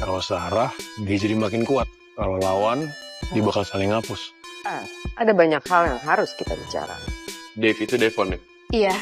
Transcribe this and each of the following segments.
Kalau Sarah, dia jadi makin kuat. Kalau lawan, dia bakal saling hapus. Ada banyak hal yang harus kita bicara. Dave itu Devon ya? Iya.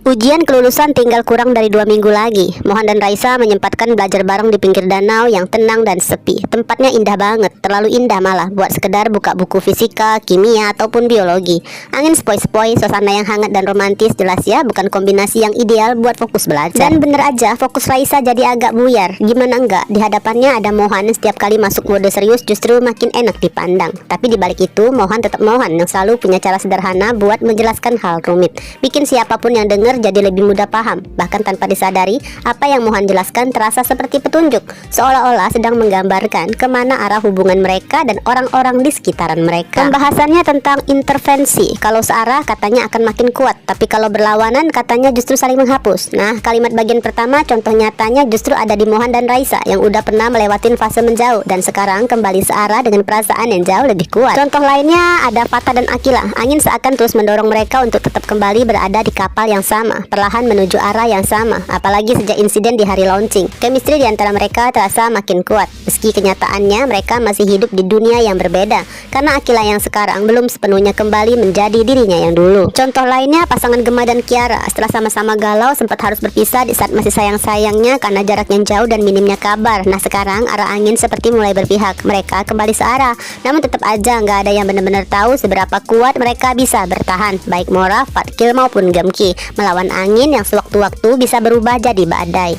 Ujian kelulusan tinggal kurang dari 2 minggu lagi. Mohan dan Raisa menyempatkan belajar bareng di pinggir danau yang tenang dan sepi. Tempatnya indah banget, terlalu indah malah buat sekedar buka buku fisika, kimia, ataupun biologi. Angin sepoi-sepoi, suasana yang hangat dan romantis, jelas ya bukan kombinasi yang ideal buat fokus belajar. Dan bener aja, fokus Raisa jadi agak buyar. Gimana enggak, di hadapannya ada Mohan. Setiap kali masuk mode serius justru makin enak dipandang. Tapi dibalik itu, Mohan tetap Mohan yang selalu punya cara sederhana buat menjelaskan hal rumit. Bikin siapapun yang dengar jadi lebih mudah paham. Bahkan tanpa disadari, apa yang Mohan jelaskan terasa seperti petunjuk, seolah-olah sedang menggambarkan kemana arah hubungan mereka dan orang-orang di sekitaran mereka. Pembahasannya tentang intervensi. Kalau searah katanya akan makin kuat, tapi kalau berlawanan katanya justru saling menghapus. Nah, kalimat bagian pertama contoh nyatanya justru ada di Mohan dan Raisa yang udah pernah melewatin fase menjauh dan sekarang kembali searah dengan perasaan yang jauh lebih kuat. Contoh lainnya ada Fatah dan Akila. Angin seakan terus mendorong mereka untuk tetap kembali berada di kapal yang sama, perlahan menuju arah yang sama. Apalagi sejak insiden di hari launching, chemistry di antara mereka terasa makin kuat. Meski kenyataannya mereka masih hidup di dunia yang berbeda, karena Akila yang sekarang belum sepenuhnya kembali menjadi dirinya yang dulu. Contoh lainnya pasangan Gemma dan Kiara. Setelah sama-sama galau, sempat harus berpisah di saat masih sayang-sayangnya karena jarak yang jauh dan minimnya kabar. Nah sekarang arah angin seperti mulai berpihak. Mereka kembali searah, namun tetap aja nggak ada yang benar-benar tahu seberapa kuat mereka bisa bertahan, baik Mora, Fatkil maupun Gemki, melawan angin yang sewaktu-waktu bisa berubah jadi badai.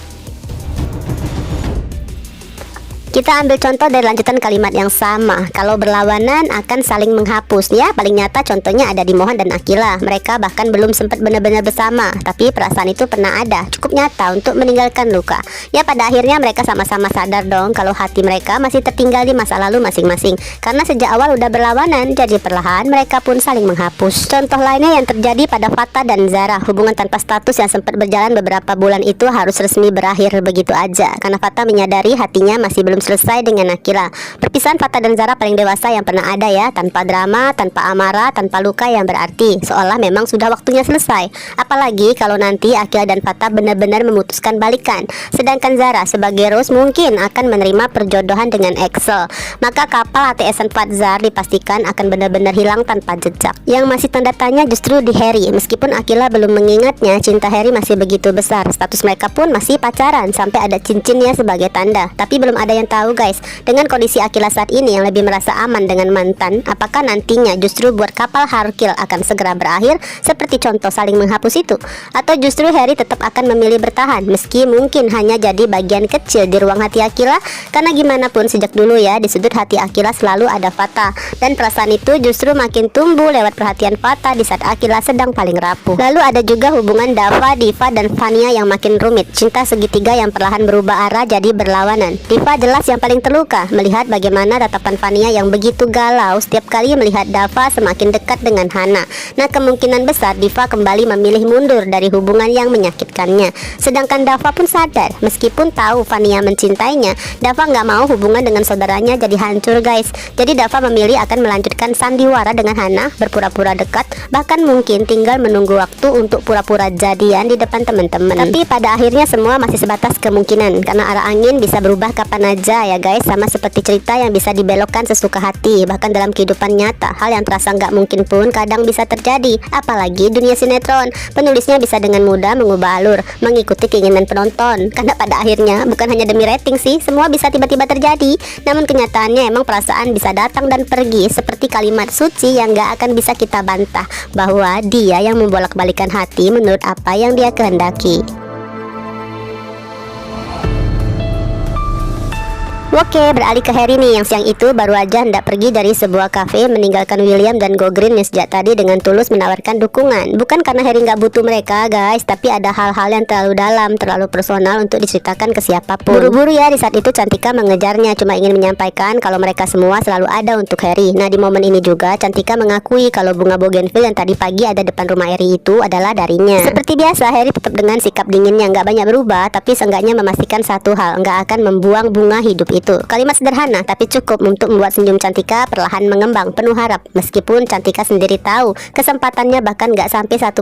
Kita ambil contoh dari lanjutan kalimat yang sama. Kalau berlawanan akan saling menghapus. Ya, paling nyata contohnya ada di Mohan dan Akila. Mereka bahkan belum sempat benar-benar bersama, tapi perasaan itu pernah ada, cukup nyata untuk meninggalkan luka. Ya, pada akhirnya mereka sama-sama sadar dong kalau hati mereka masih tertinggal di masa lalu masing-masing. Karena sejak awal udah berlawanan, jadi perlahan mereka pun saling menghapus. Contoh lainnya yang terjadi pada Fatah dan Zara. Hubungan tanpa status yang sempat berjalan beberapa bulan itu harus resmi berakhir begitu aja, karena Fatah menyadari hatinya masih belum selesai dengan Akila. Perpisahan Fatah dan Zara paling dewasa yang pernah ada ya, tanpa drama, tanpa amarah, tanpa luka yang berarti, seolah memang sudah waktunya selesai. Apalagi kalau nanti Akila dan Fatah benar-benar memutuskan balikan, sedangkan Zara sebagai Rose mungkin akan menerima perjodohan dengan Excel. Maka kapal ATS-an Fatzar dipastikan akan benar-benar hilang tanpa jejak. Yang masih tanda tanya justru di Harry. Meskipun Akila belum mengingatnya, cinta Harry masih begitu besar. Status mereka pun masih pacaran, sampai ada cincinnya sebagai tanda. Tapi belum ada yang tahu guys, dengan kondisi Akila saat ini yang lebih merasa aman dengan mantan, apakah nantinya justru buat kapal Harkil akan segera berakhir seperti contoh saling menghapus itu, atau justru Harry tetap akan memilih bertahan meski mungkin hanya jadi bagian kecil di ruang hati Akila. Karena gimana pun sejak dulu ya, di sudut hati Akila selalu ada Fatah, dan perasaan itu justru makin tumbuh lewat perhatian Fatah di saat Akila sedang paling rapuh. Lalu ada juga hubungan Dava, Diva, dan Vania yang makin rumit. Cinta segitiga yang perlahan berubah arah jadi berlawanan. Diva jelas yang paling terluka melihat bagaimana tatapan Vania yang begitu galau setiap kali melihat Dava semakin dekat dengan Hana. Nah, kemungkinan besar Diva kembali memilih mundur dari hubungan yang menyakitkannya. Sedangkan Dava pun sadar, meskipun tahu Vania mencintainya, Dava nggak mau hubungan dengan saudaranya jadi hancur guys. Jadi Dava memilih akan melanjutkan sandiwara dengan Hana, berpura-pura dekat, bahkan mungkin tinggal menunggu waktu untuk pura-pura jadian di depan teman-teman. Tapi pada akhirnya semua masih sebatas kemungkinan, karena arah angin bisa berubah kapan aja ya guys, sama seperti cerita yang bisa dibelokkan sesuka hati. Bahkan dalam kehidupan nyata, hal yang terasa nggak mungkin pun kadang bisa terjadi. Apalagi dunia sinetron, penulisnya bisa dengan mudah mengubah alur, mengikuti keinginan penonton. Karena pada akhirnya bukan hanya demi rating sih, semua bisa tiba-tiba terjadi. Namun kenyataannya emang perasaan bisa datang dan pergi, seperti kalimat suci yang nggak akan bisa kita bantah, bahwa dia yang membolak-balikan hati menurut apa yang dia kehendaki. Oke, beralih ke Harry nih, yang siang itu baru aja hendak pergi dari sebuah kafe, meninggalkan William dan Go Green yang sejak tadi dengan tulus menawarkan dukungan. Bukan karena Harry nggak butuh mereka guys, tapi ada hal-hal yang terlalu dalam, terlalu personal untuk diceritakan ke siapapun. Buru-buru ya, di saat itu Cantika mengejarnya, cuma ingin menyampaikan kalau mereka semua selalu ada untuk Harry. Nah, di momen ini juga Cantika mengakui kalau bunga bougainville yang tadi pagi ada depan rumah Harry itu adalah darinya. Seperti biasa, Harry tetap dengan sikap dinginnya nggak banyak berubah, tapi seenggaknya memastikan satu hal, nggak akan membuang bunga hidup itu. itu. Kalimat sederhana tapi cukup untuk membuat senyum Cantika perlahan mengembang penuh harap. Meskipun Cantika sendiri tahu kesempatannya bahkan nggak sampai 1%,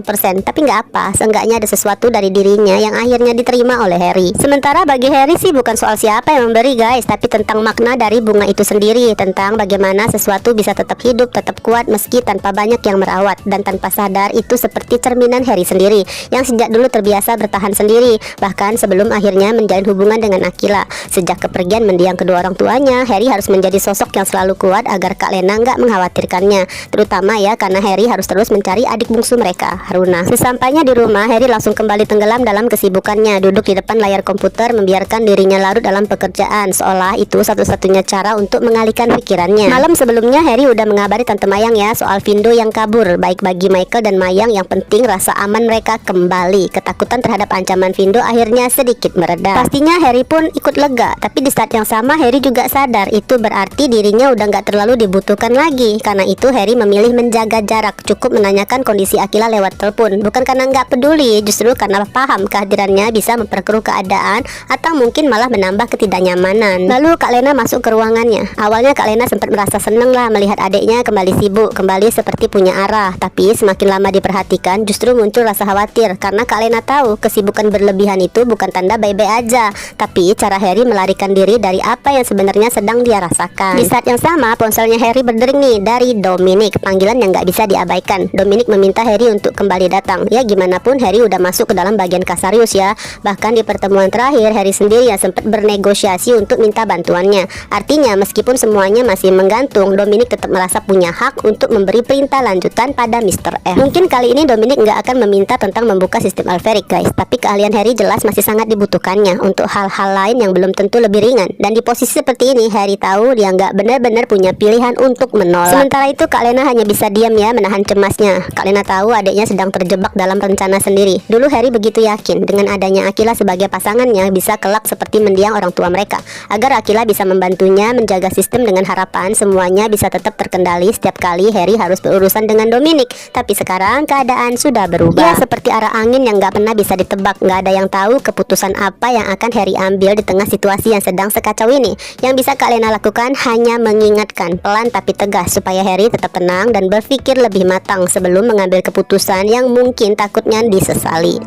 tapi nggak apa, seenggaknya ada sesuatu dari dirinya yang akhirnya diterima oleh Harry. Sementara bagi Harry sih bukan soal siapa yang memberi guys, tapi tentang makna dari bunga itu sendiri, tentang bagaimana sesuatu bisa tetap hidup, tetap kuat meski tanpa banyak yang merawat, dan tanpa sadar itu seperti cerminan Harry sendiri yang sejak dulu terbiasa bertahan sendiri, bahkan sebelum akhirnya menjalin hubungan dengan Akila. Sejak kepergian mendiang kedua orang tuanya, Harry harus menjadi sosok yang selalu kuat agar Kak Lena nggak mengkhawatirkannya, terutama ya karena Harry harus terus mencari adik bungsu mereka, Haruna. Sesampainya di rumah, Harry langsung kembali tenggelam dalam kesibukannya, duduk di depan layar komputer membiarkan dirinya larut dalam pekerjaan, seolah itu satu-satunya cara untuk mengalihkan pikirannya. Malam sebelumnya Harry udah mengabari Tante Mayang ya soal Vindo yang kabur. Baik bagi Michael dan Mayang, yang penting rasa aman mereka kembali. Ketakutan terhadap ancaman Vindo akhirnya sedikit mereda. Pastinya Harry pun ikut lega, tapi di saat yang sama Harry juga sadar itu berarti dirinya udah nggak terlalu dibutuhkan lagi. Karena itu Harry memilih menjaga jarak, cukup menanyakan kondisi Akila lewat telepon, bukan karena nggak peduli, justru karena paham kehadirannya bisa memperkeruh keadaan atau mungkin malah menambah ketidaknyamanan. Lalu Kak Lena masuk ke ruangannya. Awalnya Kak Lena sempat merasa seneng lah melihat adiknya kembali sibuk, kembali seperti punya arah. Tapi semakin lama diperhatikan justru muncul rasa khawatir, karena Kak Lena tahu kesibukan berlebihan itu bukan tanda baik-baik aja, tapi cara Harry melarikan diri dari apa yang sebenarnya sedang dia rasakan. Di saat yang sama ponselnya Harry berdering nih dari Dominic, panggilan yang nggak bisa diabaikan. Dominic meminta Harry untuk kembali datang. Ya gimana pun Harry udah masuk ke dalam bagian Kasarius ya. Bahkan di pertemuan terakhir Harry sendiri yang sempat bernegosiasi untuk minta bantuannya. Artinya meskipun semuanya masih menggantung, Dominic tetap merasa punya hak untuk memberi perintah lanjutan pada Mr. F. Mungkin kali ini Dominic nggak akan meminta tentang membuka sistem Alferic guys, tapi keahlian Harry jelas masih sangat dibutuhkannya untuk hal-hal lain yang belum tentu lebih ringan. Dan di posisi seperti ini Harry tahu dia nggak benar-benar punya pilihan untuk menolak. Sementara itu Kak Lena hanya bisa diam ya menahan cemasnya. Kak Lena tahu adiknya sedang terjebak dalam rencana sendiri. Dulu Harry begitu yakin dengan adanya Akila sebagai pasangannya bisa kelak seperti mendiang orang tua mereka, agar Akila bisa membantunya menjaga sistem dengan harapan semuanya bisa tetap terkendali setiap kali Harry harus berurusan dengan Dominic. Tapi sekarang keadaan sudah berubah. Ya seperti arah angin yang nggak pernah bisa ditebak. Nggak ada yang tahu keputusan apa yang akan Harry ambil di tengah situasi yang sedang sekacau ini. Yang bisa Kak Lena lakukan hanya mengingatkan pelan tapi tegas supaya Harry tetap tenang dan berpikir lebih matang sebelum mengambil keputusan yang mungkin takutnya disesali.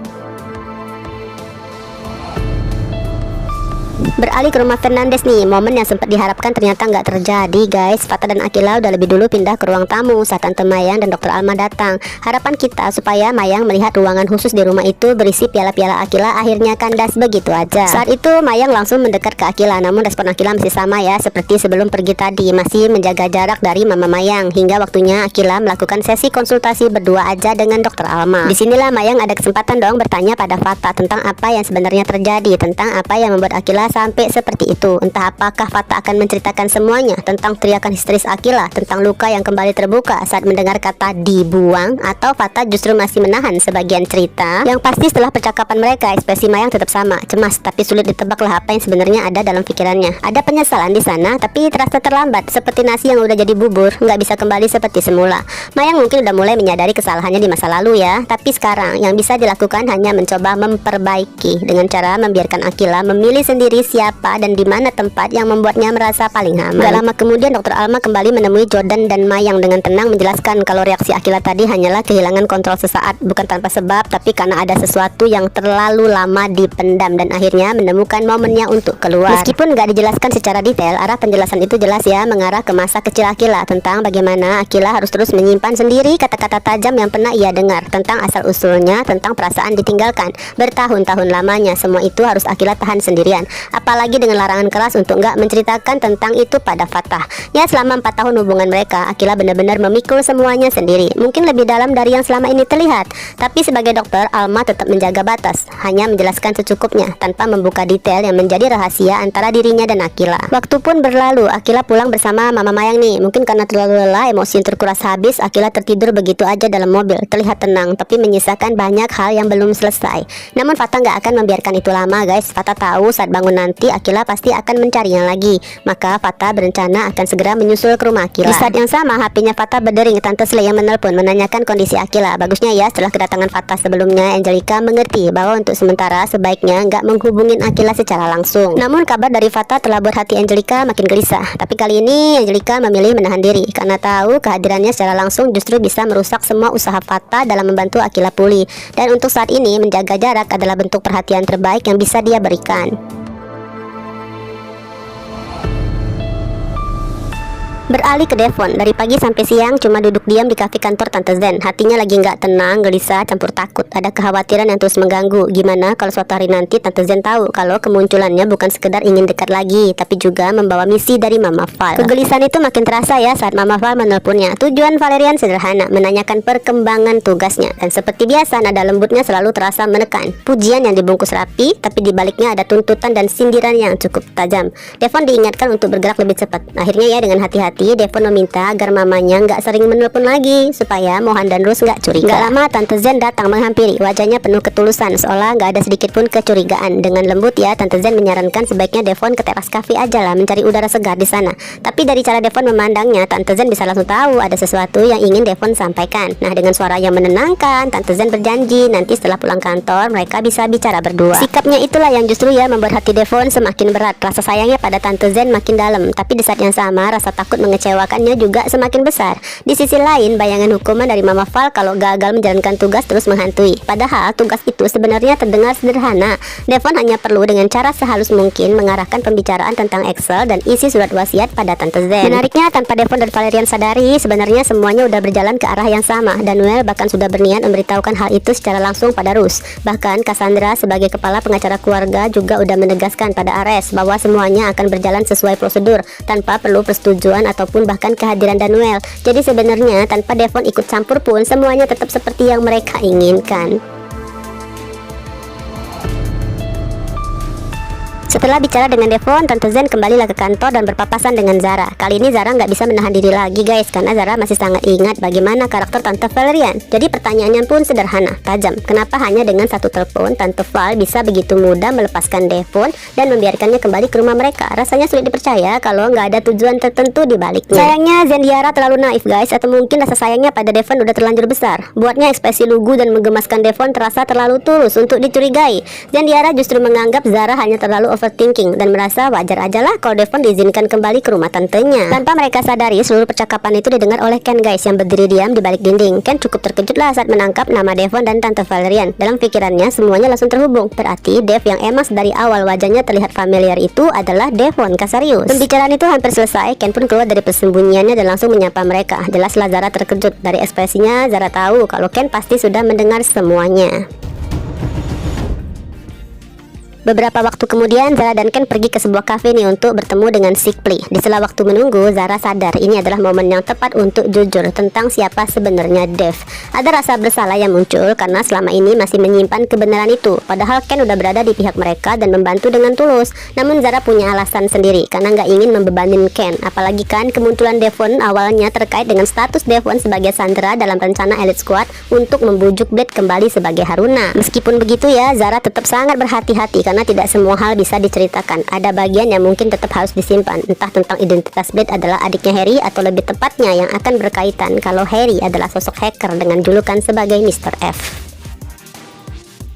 Beralih ke rumah Fernandes nih, momen yang sempat diharapkan ternyata nggak terjadi guys. Fata dan Akila udah lebih dulu pindah ke ruang tamu saat Tante Mayang dan Dokter Alma datang. Harapan kita supaya Mayang melihat ruangan khusus di rumah itu berisi piala-piala Akila akhirnya kandas begitu aja. Saat itu Mayang langsung mendekat ke Akila, namun respon Akila masih sama ya seperti sebelum pergi tadi, masih menjaga jarak dari Mama Mayang. Hingga waktunya Akila melakukan sesi konsultasi berdua aja dengan Dokter Alma. Disinilah Mayang ada kesempatan dong bertanya pada Fata tentang apa yang sebenarnya terjadi, tentang apa yang membuat Akila sampai seperti itu. Entah apakah Fata akan menceritakan semuanya tentang teriakan histeris Akila, tentang luka yang kembali terbuka saat mendengar kata dibuang, atau Fata justru masih menahan sebagian cerita. Yang pasti setelah percakapan mereka, ekspresi Mayang tetap sama, cemas, tapi sulit ditebaklah apa yang sebenarnya ada dalam pikirannya. Ada penyesalan di sana, tapi terasa terlambat, seperti nasi yang udah jadi bubur, nggak bisa kembali seperti semula. Mayang mungkin udah mulai menyadari kesalahannya di masa lalu ya, tapi sekarang yang bisa dilakukan hanya mencoba memperbaiki dengan cara membiarkan Akila memilih sendiri siapa dan di mana tempat yang membuatnya merasa paling aman. Gak lama kemudian Dokter Alma kembali menemui Jordan dan Mayang dengan tenang menjelaskan kalau reaksi Akila tadi hanyalah kehilangan kontrol sesaat, bukan tanpa sebab, tapi karena ada sesuatu yang terlalu lama dipendam dan akhirnya menemukan momennya untuk keluar. Meskipun gak dijelaskan secara detail, arah penjelasan itu jelas ya mengarah ke masa kecil Akila, tentang bagaimana Akila harus terus menyimpan sendiri kata-kata tajam yang pernah ia dengar, tentang asal-usulnya, tentang perasaan ditinggalkan bertahun-tahun lamanya. Semua itu harus Akila tahan sendirian, apalagi dengan larangan keras untuk nggak menceritakan tentang itu pada Fatah. Ya selama 4 tahun hubungan mereka, Akila benar-benar memikul semuanya sendiri, mungkin lebih dalam dari yang selama ini terlihat. Tapi sebagai dokter, Alma tetap menjaga batas, hanya menjelaskan secukupnya tanpa membuka detail yang menjadi rahasia antara dirinya dan Akila. Waktu pun berlalu, Akila pulang bersama Mama Mayang nih. Mungkin karena terlalu lelah, emosi yang terkuras habis, Akila tertidur begitu aja dalam mobil, terlihat tenang tapi menyisakan banyak hal yang belum selesai. Namun Fatah nggak akan membiarkan itu lama guys. Fatah tahu saat bangun nanti Akila pasti akan mencarinya lagi. Maka Fata berencana akan segera menyusul ke rumah Akila. Di saat yang sama, HP-nya Fata berdering. Tante Slay yang menelpon menanyakan kondisi Akila. Bagusnya ya, setelah kedatangan Fata sebelumnya, Angelica mengerti bahwa untuk sementara sebaiknya nggak menghubungin Akila secara langsung. Namun kabar dari Fata telah buat hati Angelica makin gelisah. Tapi kali ini Angelica memilih menahan diri karena tahu kehadirannya secara langsung justru bisa merusak semua usaha Fata dalam membantu Akila pulih. Dan untuk saat ini menjaga jarak adalah bentuk perhatian terbaik yang bisa dia berikan. Beralih ke Devon, dari pagi sampai siang cuma duduk diam di kafe kantor Tante Zen. Hatinya lagi nggak tenang, gelisah, campur takut. Ada kekhawatiran yang terus mengganggu. Gimana kalau suatu hari nanti Tante Zen tahu kalau kemunculannya bukan sekedar ingin dekat lagi, tapi juga membawa misi dari Mama Val. Kegelisahan itu makin terasa ya saat Mama Val menelponnya. Tujuan Valerian sederhana, menanyakan perkembangan tugasnya. Dan seperti biasa, nada lembutnya selalu terasa menekan. Pujian yang dibungkus rapi, tapi dibaliknya ada tuntutan dan sindiran yang cukup tajam. Devon diingatkan untuk bergerak lebih cepat. Akhirnya ya dengan hati-hati Devon meminta agar mamanya nggak sering menelpon lagi supaya Mohan dan Rose nggak curiga. Gak lama Tante Zen datang menghampiri, wajahnya penuh ketulusan seolah nggak ada sedikit pun kecurigaan. Dengan lembut ya, Tante Zen menyarankan sebaiknya Devon ke teras kafe aja lah, mencari udara segar di sana. Tapi dari cara Devon memandangnya, Tante Zen bisa langsung tahu ada sesuatu yang ingin Devon sampaikan. Nah, dengan suara yang menenangkan, Tante Zen berjanji nanti setelah pulang kantor mereka bisa bicara berdua. Sikapnya itulah yang justru ya membuat hati Devon semakin berat. Rasa sayangnya pada Tante Zen makin dalam, tapi di saat yang sama rasa takut mengecewakannya juga semakin besar. Di sisi lain, bayangan hukuman dari Mama Val kalau gagal menjalankan tugas terus menghantui. Padahal tugas itu sebenarnya terdengar sederhana. Devon hanya perlu dengan cara sehalus mungkin mengarahkan pembicaraan tentang Excel dan isi surat wasiat pada Tante Zen. Menariknya, tanpa Devon dan Valerian sadari, sebenarnya semuanya udah berjalan ke arah yang sama. Daniel bahkan sudah berniat memberitahukan hal itu secara langsung pada Rus. Bahkan Cassandra sebagai kepala pengacara keluarga juga udah menegaskan pada Ares bahwa semuanya akan berjalan sesuai prosedur tanpa perlu persetujuan ataupun bahkan kehadiran Daniel. Jadi sebenarnya tanpa Devon ikut campur pun semuanya tetap seperti yang mereka inginkan. Setelah bicara dengan Devon, Tante Zen kembalilah ke kantor dan berpapasan dengan Zara. Kali ini Zara nggak bisa menahan diri lagi guys, karena Zara masih sangat ingat bagaimana karakter Tante Valerian. Jadi pertanyaannya pun sederhana, tajam. Kenapa hanya dengan satu telepon Tante Val bisa begitu mudah melepaskan Devon dan membiarkannya kembali ke rumah mereka? Rasanya sulit dipercaya kalau nggak ada tujuan tertentu di baliknya. Sayangnya Zendiara terlalu naif guys, atau mungkin rasa sayangnya pada Devon udah terlanjur besar. Buatnya ekspresi lugu dan menggemaskan Devon terasa terlalu tulus untuk dicurigai. Zendiara justru menganggap Zara hanya terlalu overthinking dan merasa wajar aja lah kalau Devon diizinkan kembali ke rumah tantenya. Tanpa mereka sadari, seluruh percakapan itu didengar oleh Ken guys yang berdiri diam di balik dinding. Ken cukup terkejut lah saat menangkap nama Devon dan Tante Valerian. Dalam pikirannya semuanya langsung terhubung. Berarti Dev yang emas dari awal wajahnya terlihat familiar itu adalah Devon Casarius. Pembicaraan itu hampir selesai. Ken pun keluar dari persembunyiannya dan langsung menyapa mereka. Jelaslah Zara terkejut. Dari ekspresinya Zara tahu kalau Ken pasti sudah mendengar semuanya. Beberapa waktu kemudian, Zara dan Ken pergi ke sebuah kafe nih untuk bertemu dengan Sikpli. Di sela waktu menunggu, Zara sadar ini adalah momen yang tepat untuk jujur tentang siapa sebenarnya Dev. Ada rasa bersalah yang muncul karena selama ini masih menyimpan kebenaran itu. Padahal Ken udah berada di pihak mereka dan membantu dengan tulus. Namun Zara punya alasan sendiri karena nggak ingin membebanin Ken. Apalagi kan kemunculan Devon awalnya terkait dengan status Devon sebagai sandera dalam rencana Elite Squad untuk membujuk Blade kembali sebagai Haruna. Meskipun begitu ya, Zara tetap sangat berhati-hati karena tidak semua hal bisa diceritakan. Ada bagian yang mungkin tetap harus disimpan, entah tentang identitas Blade adalah adiknya Harry atau lebih tepatnya yang akan berkaitan kalau Harry adalah sosok hacker dengan julukan sebagai Mr. F.